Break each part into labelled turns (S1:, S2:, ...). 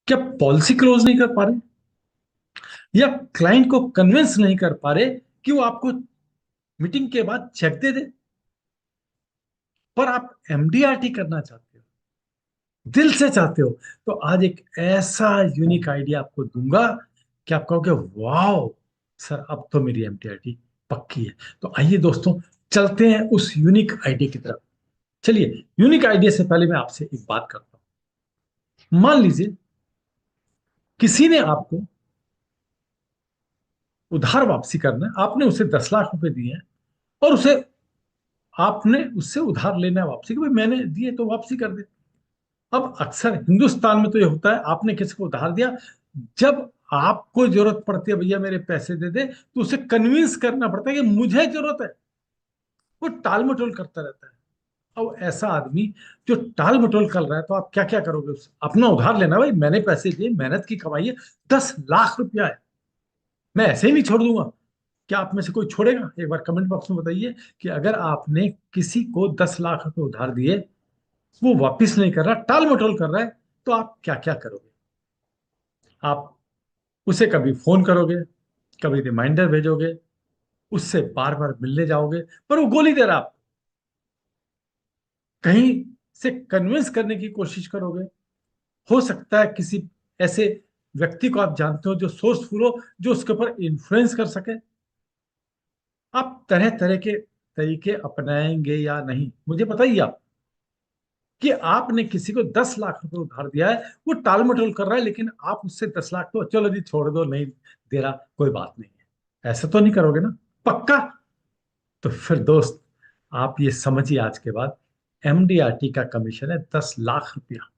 S1: क्या policy close नहीं कर पा रहे, या क्लाइंट को कन्विंस नहीं कर पा रहे कि वो आपको मीटिंग के बाद चेक दे दे, पर आप एमडीआरटी करना चाहते हो, दिल से चाहते हो, तो आज एक ऐसा यूनिक आइडिया आपको दूंगा कि आप कहोगे वाओ सर, अब तो मेरी एमडीआरटी पक्की है। तो आइए दोस्तों, चलते हैं उस यूनिक आइडिया की तरफ। चलिए, यूनिक आइडिया से पहले मैं आपसे एक बात करता हूं। मान लीजिए किसी ने आपको उधार वापसी करना है, आपने उसे 10 लाख रुपए दिए हैं, और उसे आपने उससे उधार लेना है वापसी, कि भाई मैंने दिए तो वापसी कर दे। अब अक्सर हिंदुस्तान में तो ये होता है, आपने किसी को उधार दिया, जब आपको जरूरत पड़ती है भैया मेरे पैसे दे दे, तो उसे कन्विंस करना पड़ता है कि मुझे जरूरत है। वो टाल मटोल करता रहता है। अब ऐसा आदमी जो टाल मटोल कर रहा है, तो आप क्या क्या करोगे उससे? अपना उधार लेना, भाई मैंने पैसे दिए, मेहनत की कमाई है, 10 लाख रुपया है, मैं ऐसे ही नहीं छोड़ दूंगा। क्या आप में से कोई छोड़ेगा? एक बार कमेंट बॉक्स में बताइए कि अगर आपने किसी को 10 लाख रुपए उधार दिए, वो वापिस नहीं कर रहा, टाल मटोल कर रहा है, तो आप क्या क्या करोगे? आप उसे कभी फोन करोगे, कभी रिमाइंडर भेजोगे, उससे बार बार मिलने जाओगे, पर वो गोली दे रहा है आपको, कहीं से कन्विंस करने की कोशिश करोगे। हो सकता है किसी ऐसे व्यक्ति को आप जानते हो जो सोर्सफुल हो, जो उसके ऊपर इन्फ्लुएंस कर सके। आप तरह तरह के तरीके अपनाएंगे या नहीं, मुझे बताइए आप, कि आपने किसी को 10 लाख रुपए उधार दिया है, वो टाल मटोल कर रहा है, लेकिन आप उससे 10 लाख, तो चलो जी छोड़ दो, नहीं दे रहा कोई बात नहीं है, ऐसा तो नहीं करोगे ना? पक्का? तो फिर दोस्त, आप ये समझिए आज के बाद, एमडीआरटी का कमीशन है 10 लाख रुपया।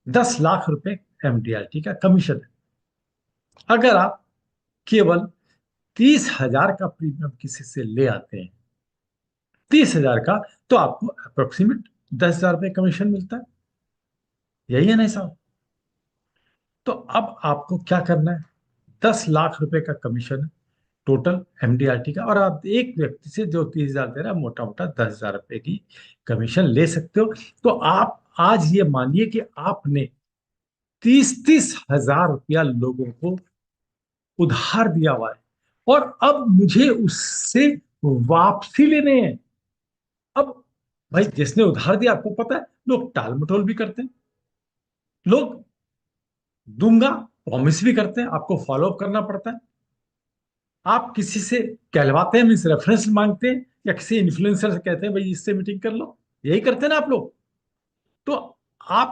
S1: 10 लाख रुपए एमडीआरटी का कमीशन है। अगर आप केवल 30,000 का प्रीमियम किसी से ले आते हैं, 30,000 का, तो आपको अप्रोक्सीमेट 10,000 रुपये कमीशन मिलता है। यही है ना साहब? तो अब आपको क्या करना है? 10 लाख रुपए का कमीशन है टोटल एमडीआरटी का, और आप एक व्यक्ति से जो 30,000 दे रहा है, मोटा मोटा 10,000 रुपए की कमीशन ले सकते हो। तो आप आज ये मानिए कि आपने 30-30 हजार रुपया लोगों को उधार दिया हुआ है, और अब मुझे उससे वापसी लेने हैं। अब भाई, जिसने उधार दिया, आपको पता है लोग टाल मटोल भी करते हैं, लोग दूंगा प्रॉमिस भी करते हैं, आपको फॉलो अप करना पड़ता है। आप किसी से कहलवाते हैं, मीन्स रेफरेंस मांगते हैं, या किसी इन्फ्लुएंसर से कहते हैं भाई इससे मीटिंग कर लो, यही करते हैं ना आप लोग? तो आप